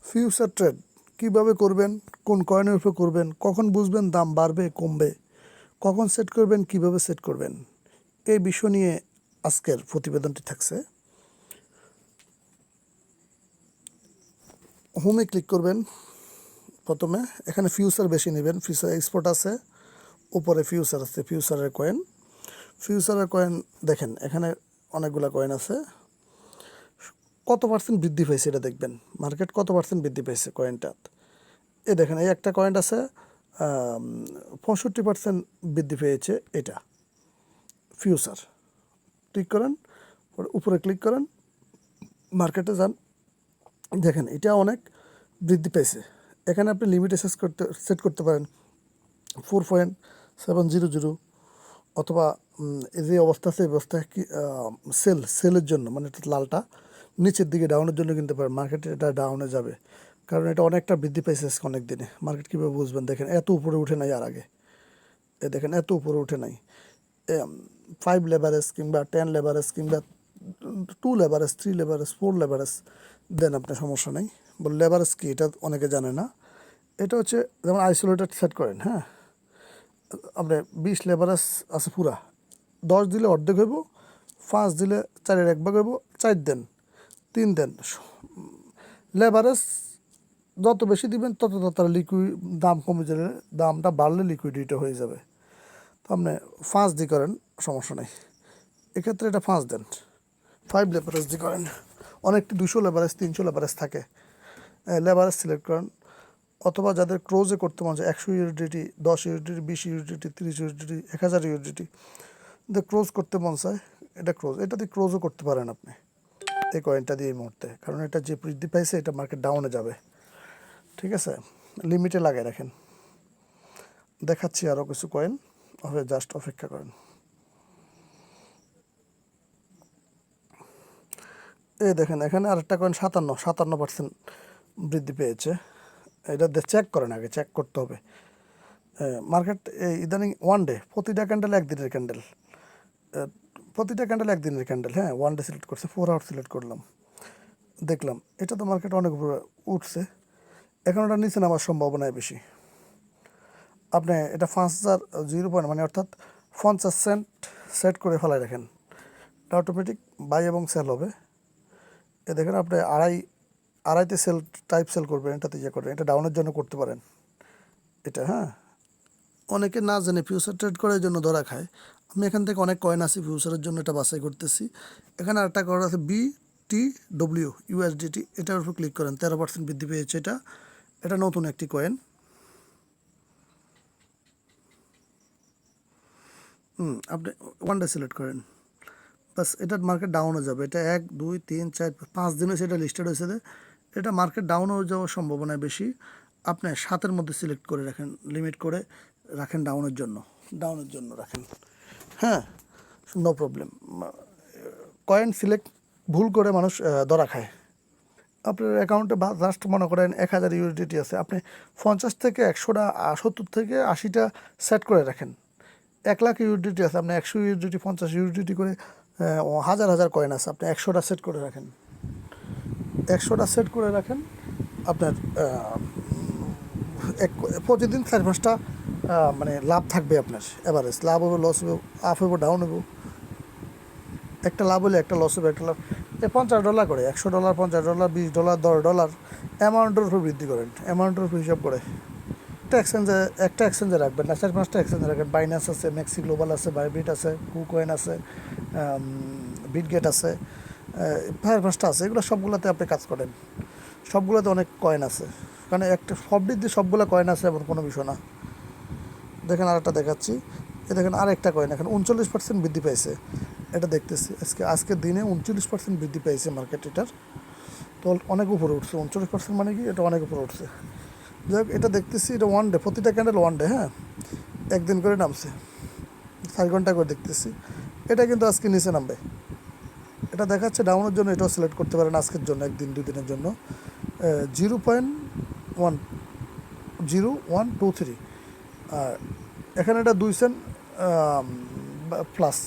Future trade কীভাবে করবেন, কোন কয়েনের উপর করবেন, কখন বুঝবেন দাম বাড়বে কমবে, কখন সেট করবেন, কিভাবে সেট করবেন, এই বিষয় নিয়ে আজকের প্রতিবেদনটি থাকছে। হোমে ক্লিক করবেন। প্রথমে এখানে ফিউচার বেশি নেবেন, ফিউচার এক্সপোর্ট আছে, উপরে ফিউচার আছে, ফিউচারের কয়েন দেখেন, এখানে অনেকগুলো কয়েন আছে। কত পার্সেন্ট বৃদ্ধি পেয়েছে এটা দেখবেন, মার্কেট কত পার্সেন্ট বৃদ্ধি পেয়েছে কয়েনটাত। এ দেখেন, এই একটা কয়েন আছে 65% বৃদ্ধি পেয়েছে। এটা ফিউচার। ক্লিক করেন, উপরে ক্লিক করেন, মার্কেটে যান, দেখেন এটা অনেক বৃদ্ধি পেয়েছে। এখানে আপনি লিমিট সেট করতে পারেন 4.700, অথবা যে অবস্থা আছে এই অবস্থায় কি সেলের জন্য, মানে এটা লালটা নিচের দিকে ডাউনের জন্য কিনতে পারেন। মার্কেটে এটা ডাউনে যাবে, কারণ এটা অনেকটা বৃদ্ধি পেয়েছে অনেক দিনে। মার্কেট কীভাবে বুঝবেন, দেখেন এত উপরে উঠে নাই, আর আগে দেখেন এত উপরে উঠে নাই। 5 লেভারেজ কিংবা 10 লেভারেজ কিংবা 2 লেভারেজ, 3 লেভারেজ, 4 লেভারেজ দেন, আপনার সমস্যা নেই। বল লেভারেজ কি এটা অনেকে জানে না। এটা হচ্ছে যেমন আইসোলেটেড সেট করেন, হ্যাঁ, আপনি 20 লেভারেজ আছে পুরা, 10 দিলে অর্ধেক হইব, 5 দিলে 4-এর 1 ভাগ হইব, 4 দেন, 3 দেন। লেভারেজ যত বেশি দিবেন তত তাড়াতাড়ি লিকুইড দাম কমে যাবে, দামটা বাড়লে লিকুইডিটি হয়ে যাবে। তো আপনি 5 দিয়ে করেন, সমস্যা নেই। এক্ষেত্রে এটা 5 দেন, 5 লেভারেজ দিয়ে করেন। অনেকটি 200 লেভারেজ, 300 লেভারেজ থাকে। লেভারেজ সিলেক্ট করেন, অথবা যাদের ক্লোজে করতে মন চায় 100 UDT, 10 UDT, 20 UDT, 30 UDT, 1000 UDT close করতে মন চায়, এটা ক্লোজ, এটা দিয়ে ক্লোজও করতে পারেন আপনি এই কয়েনটা দিয়ে এই মুহূর্তে, কারণ এটা যে বৃদ্ধি পাইছে এটা মার্কেট ডাউনে যাবে। ঠিক আছে, লিমিটে লাগাই রাখেন। দেখাচ্ছি আরও কিছু কয়েন, হবে জাস্ট অপেক্ষা করেন। এই দেখেন, এখানে আরেকটা কয়েন 57% বৃদ্ধি পেয়েছে। এটা চেক করেন, আগে চেক করতে হবে। মার্কেট ইদানিং ওয়ান ডে, প্রতিটা ক্যান্ডেল একদিনের ক্যান্ডেল, প্রতিটা ক্যান্ডেল একদিনের ক্যান্ডেল। হ্যাঁ, ওয়ান ডে সিলেক্ট করছে, 4 আওয়ার সিলেক্ট করলাম, দেখলাম এটা তো মার্কেট অনেক উপরে উঠছে। এখন ওটা নিচে নামার সম্ভাবনাই বেশি। আপনি এটা 5,000 মানে অর্থাৎ 50 সেন্ট সেট করে ফেলাই রাখেন, এটা অটোমেটিক বাই এবং সেল হবে। এ দেখেন, আপনি আড়াইতে সেল করবেন, এটাতে ইয়ে করবেন, এটা ডাউনের জন্য করতে পারেন এটা। হ্যাঁ, অনেকে না জানে ফিউচার ট্রেড করার জন্য ধরা খায়। আমি এখান থেকে অনেক কয়েন আছে ফিউচারের জন্য, এটা বাছাই করতেছি। এখানে আরেকটা কয়েন আছে BTW USDT, এটার উপর ক্লিক করেন, 13% বৃদ্ধি পেয়েছে এটা। এটা নতুন একটি কয়েন। আপনি ওয়ান ডে সিলেক্ট করেন, বাস এটার মার্কেট ডাউন হয়ে যাবে। এটা 1 2 3 4 5 দিন হয়েছে এটা লিস্টেড হয়েছে, এটা মার্কেট ডাউন হয়ে যাওয়ার সম্ভাবনা বেশি। আপনি 7-এর মধ্যে সিলেক্ট করে রাখেন, লিমিট করে রাখেন, ডাউনের জন্য রাখেন। হ্যাঁ, নো প্রবলেম। কয়েন সিলেক্ট ভুল করে মানুষ ধরা খায়। আপনার অ্যাকাউন্টে জাস্ট মনে করেন 1000 ইউডিটি আছে, আপনি 50 থেকে 100টা, 70 থেকে 80টা সেট করে রাখেন। 1 লাখ ইউডিটি আছে, আপনি 100 ইউডিটি, 50 ইউডিটি করে হাজার হাজার কয়েন আছে, আপনি 100টা সেট করে রাখেন। 100টা সেট করে রাখেন, আপনার প্রতিদিন 4-5টা মানে লাভ থাকবে আপনার। এভারেজ লাভ হবে, লস হবে, আপ হবে, ডাউন হবে। একটা লাভ হলে একটা লস হবে, একটা লাভ। $50 করে, $100, $50, $20, $10 অ্যামাউন্টের উপর বৃদ্ধি করেন, অ্যামাউন্টের উপর হিসাব করে একটা এক্সচেঞ্জে রাখবেন না, 4-5টা এক্সচেঞ্জে রাখবেন। বাইন্যান্স আছে, মেক্সি গ্লোবাল আছে, বাইবিট আছে, কুকয়েন আছে, বিটগেট আছে, 4-5টা আছে। এগুলো সবগুলোতে আপনি কাজ করেন, সবগুলোতে অনেক কয়েন আছে, কারণ একটা সব দিক দিয়ে সবগুলো কয়েন আছে এমন কোনো বিষয় না। দেখেন আরেকটা দেখাচ্ছি, দেখেন আরেকটা কয়েন এখন 39% বৃদ্ধি পেয়েছে। এটা দেখতেছি আজকের দিনে 39% বৃদ্ধি পেয়েছে মার্কেট এটার। তো অনেক উপরে উঠছে, 39% মানে কি, এটা অনেক উপরে উঠছে। যাই হোক, এটা দেখতেছি, এটা ওয়ান ডে, প্রতিটা ক্যান্ডেল ওয়ান ডে। হ্যাঁ, একদিন করে নামছে, 4 ঘন্টা করে দেখতেছি। এটা কিন্তু আজকে নিচে নামবে, এটা দেখাচ্ছে ডাউনের জন্য। এটাও সিলেক্ট করতে পারেন আজকের জন্য, 1 দিন 2 দিনের জন্য। 0.0123, আর এখানে এটা 2 সেন্ট প্লাস,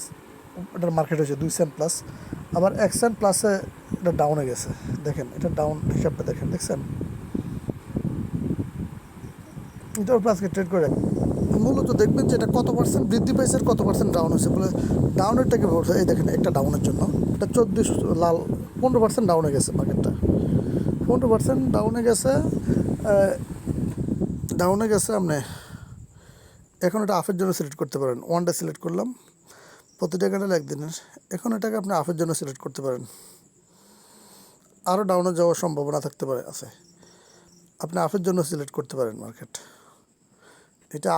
এটার মার্কেট হয়েছে 2 সেন্ট প্লাস। আবার 1 সেন্ট প্লাসে এটা ডাউনে গেছে, দেখেন এটা ডাউন হিসাবটা দেখেন, দেখছেন এটার উপর আজকে ট্রেড করে রাখবেন। মূলত দেখবেন যে এটা কত পার্সেন্ট বৃদ্ধি পাইছে আর কত পার্সেন্ট ডাউন হয়েছে বলে ডাউনেরটাকে বলছে এই দেখেন একটা ডাউনের জন্য এটা 14 লাল 15% ডাউনে গেছে মার্কেটটা 15% ডাউনে গেছে আপনি এখন এটা হাফের জন্য সিলেক্ট করতে পারেন ওয়ান ডে সিলেক্ট করলাম প্রতিটা ক্যান্ডেল একদিনের এখন এটাকে আপনি হাফের জন্য সিলেক্ট করতে পারেন আরও ডাউনে যাওয়ার সম্ভাবনা থাকতে পারে আছে আপনি হাফের জন্য সিলেক্ট করতে পারেন মার্কেট এটা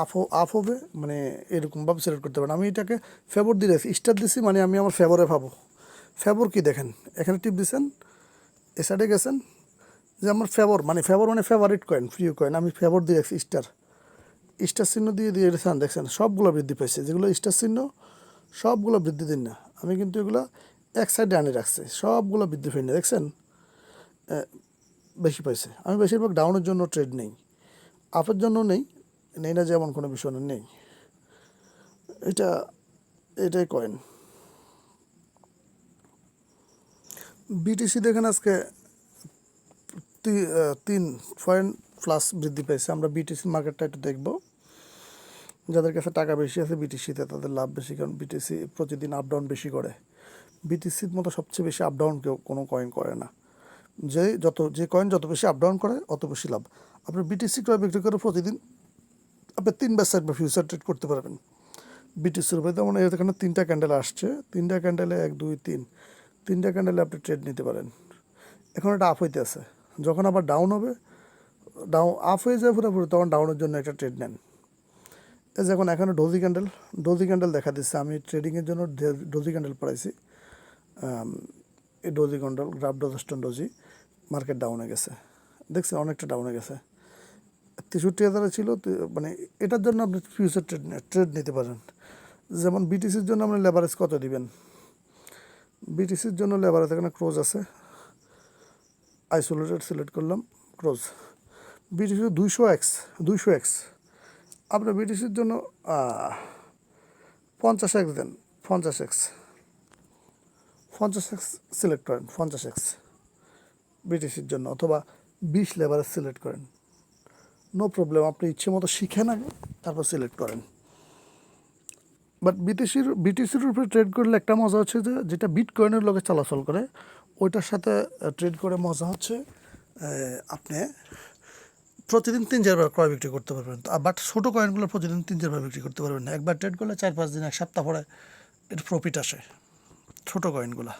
আপ হবে মানে এরকমভাবে সিলেক্ট করতে পারেন আমি এটাকে ফেভার দিয়ে রাখছি স্টার দিছি মানে আমি আমার ফেভারে পাবো ফেভার কি দেখেন এখানে টিপ দিচ্ছেন এ সাইডে গেছেন যে আমার ফেভার মানে ফেভারিট কয়েন প্রিয় কয়েন আমি ফেভার দিয়ে রাখছি স্টার চিহ্ন দিয়ে রেখেছেন দেখছেন সবগুলো বৃদ্ধি পাইছে যেগুলো স্টার চিহ্ন সবগুলো বৃদ্ধি দিন না আমি কিন্তু এগুলো এক সাইডে আনে রাখছি সবগুলো বৃদ্ধি পাই না দেখছেন বেশি পাইছে আমি বেশিরভাগ ডাউনের জন্য ট্রেড নেই আপের জন্য নেই না যেমন কোনো বিষয় নেই এটাই কয়েন বিটিসি দেখেন আজকে 3 পয়েন্ট+ বৃদ্ধি পেয়েছে আমরা বিটিসি মার্কেটটা একটু দেখব যাদের কাছে টাকা বেশি আছে বিটিসিতে তাদের লাভ বেশি কারণ বিটিসি প্রতিদিন আপ ডাউন বেশি করে বিটিসির মতো সবচেয়ে বেশি আপ ডাউন কেউ কোনো কয়েন করে না যে কয়েন যত বেশি আপ ডাউন করে অত বেশি লাভ আপনি বিটিসি ক্রয় বিক্রি করে প্রতিদিন আপনি 3 সাইড বা ফিউচার ট্রেড করতে পারবেন বিটিসির উপরে যেমন এখানে 3টা ক্যান্ডেল আসছে 3টা ক্যান্ডেলে 1 2 3 3টা ক্যান্ডেলে আপনি ট্রেড নিতে পারেন এখন এটা আপ হইতে আছে যখন আবার ডাউন হবে আপ হয়ে যায় পুরোপুরি তখন ডাউনের জন্য একটা ট্রেড নেন এই যখন এখানে ডোজি ক্যান্ডেল দেখা দিচ্ছে আমি ট্রেডিংয়ের জন্য ডোজি ক্যান্ডেল পড়াইছি এই ডোজি ক্যান্ডেল গ্রাফ ডোজস্টন ডোজি মার্কেট ডাউনে গেছে দেখছেন অনেকটা ডাউনে গেছে 63,000 ছিল মানে এটার জন্য আপনি ফিউচার ট্রেড নিতে পারেন যেমন বিটিসির জন্য আপনি লেভারেজ কত দিবেন বিটিসির জন্য লেভারেজ এখানে ক্লোজ আছে আইসোলেটেড সিলেক্ট করলাম ক্লোজ বিটিসি 200x আপনার বিটিসির জন্য 50x দেন 50x সিলেক্ট করেন 50x বিটিসির জন্য অথবা 20 লেভারেজ সিলেক্ট করেন নো প্রবলেম আপনি ইচ্ছে মতো শিখেন আগে তারপর সিলেক্ট করেন বাট বিটিসির উপরে ট্রেড করলে একটা মজা হচ্ছে যে যেটা বিটকয়েনের লগে চলাচল করে ওইটার সাথে ট্রেড করে মজা হচ্ছে আপনি প্রতিদিন 3-4 বার ক্রয় বিক্রি করতে পারবেন বাট ছোটো কয়েনগুলো প্রতিদিন 3-4 বার বিক্রি করতে পারবেন না একবার ট্রেড করলে 4-5 দিন 1 সপ্তাহ পরে এটা প্রফিট আসে ছোটো কয়েনগুলো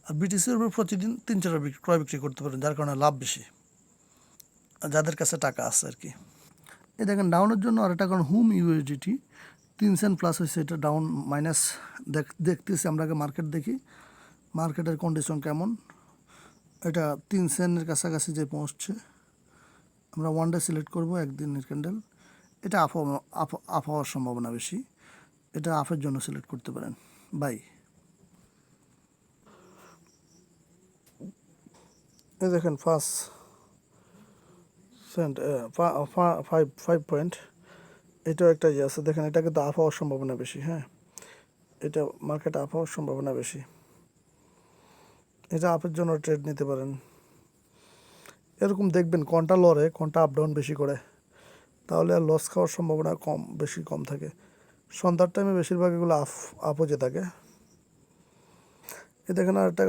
আর বিটিসির উপরে প্রতিদিন 3-4 বার ক্রয় বিক্রি করতে পারবেন যার কারণে লাভ বেশি যাদের কাছে টাকা আছে আর কি এই দেখেন ডাউনের জন্য আর একটা কারণ হুম ইউএসডিটি 3 সেন্ট প্লাস হয়েছে এটা ডাউন মাইনাস দেখতেছি আমরা আগে মার্কেট দেখি মার্কেটের কন্ডিশন কেমন এটা 3 সেন্টের কাছাকাছি যে পৌঁছছে আমরা ওয়ান ডে সিলেক্ট করবো একদিনের ক্যান্ডেল এটা আপ হওয়ার সম্ভাবনা বেশি এটা আপের জন্য সিলেক্ট করতে পারেন বাই এই দেখেন 5 পয়েন্ট এটাও একটা ইয়ে আছে দেখেন এটা কিন্তু আপ হওয়ার সম্ভাবনা বেশি হ্যাঁ এটা মার্কেটে আপ হওয়ার সম্ভাবনা বেশি এটা আপের জন্য ট্রেড নিতে পারেন এরকম দেখবেন কোনটা লড়ে কোনটা আপ ডাউন বেশি করে তাহলে আর লস খাওয়ার সম্ভাবনা বেশি কম থাকে সন্ধ্যার টাইমে বেশিরভাগ এগুলো আপ হয়ে থাকে এ দেখেন আর একটা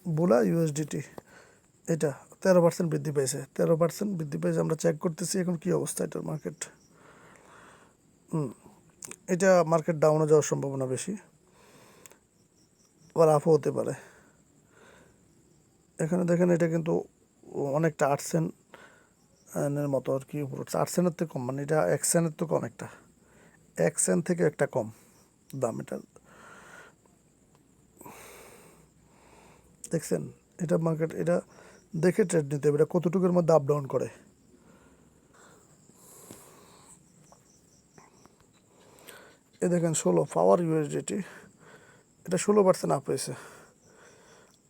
বোলা ইউএসডিটি এটা 13% বৃদ্ধি পেয়েছে 13% বৃদ্ধি পেয়েছে আমরা চেক করতেছি এখন কি অবস্থা এটার মার্কেট এটা মার্কেট ডাউনে যাওয়ার সম্ভাবনা বেশি আবার আপও হতে পারে এখানে দেখেন এটা কিন্তু অনেকটা 8 সেন্টের মতো আর কি 8 সেন্টের থেকে কম মানে এটা 1 সেন্টের তো কম একটা 1 সেন্ট থেকে একটা কম দাম এটা দেখছেন এটা মার্কেট এটা দেখে ট্রেড নিতে হবে এটা কতটুকুর মধ্যে আপ ডাউন করে এ দেখেন 16 পাওয়ার ইউএসডিটি এটা 16% আপ হয়েছে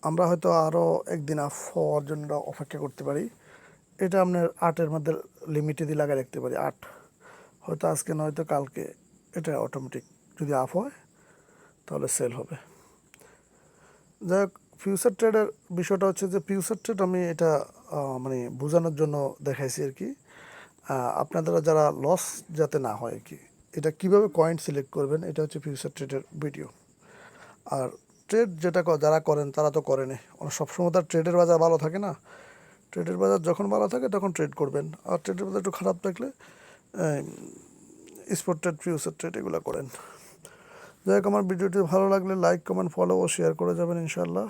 আমরা হয়তো আরও একদিন আপ হওয়ার জন্য অপেক্ষা করতে পারি এটা আপনার 8-এর মধ্যে লিমিটে দিয়ে লাগাই রাখতে পারি 8 হয়তো আজকে নয়তো কালকে এটা অটোমেটিক যদি আপ হয় তাহলে সেল হবে যাই হোক ফিউচার ট্রেডের বিষয়টা হচ্ছে যে ফিউচার ট্রেড আমি এটা মানে বোঝানোর জন্য দেখাইছি আর কি আপনাদের যারা লস যাতে না হয় আর কি, এটা কিভাবে কয়েন সিলেক্ট করবেন, এটা হচ্ছে ফিউচার ট্রেডের ভিডিও। আর ট্রেড যেটা যারা করেন তারা তো করেনি, সবসময় তার ট্রেডের বাজার ভালো থাকে না। ট্রেডের বাজার যখন ভালো থাকে তখন ট্রেড করবেন, আর ট্রেডের বাজার একটু খারাপ থাকলে স্পট ট্রেড, ফিউচার ট্রেড এগুলো করেন। যাই হোক, আমার ভিডিওটি ভালো লাগলে লাইক, কমেন্ট, ফলো ও শেয়ার করে যাবেন ইনশাআল্লাহ।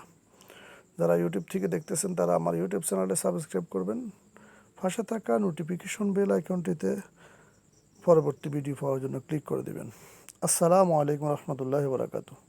যারা ইউটিউব থেকে দেখতেছেন তারা আমার ইউটিউব চ্যানেলে সাবস্ক্রাইব করবেন, পাশে থাকা নোটিফিকেশন বেল আইকনটিতে পরবর্তী ভিডিও পাওয়ার জন্য ক্লিক করে দেবেন। আসসালামু আলাইকুম রহমতুল্লাহি ওয়া বারাকাতুহু।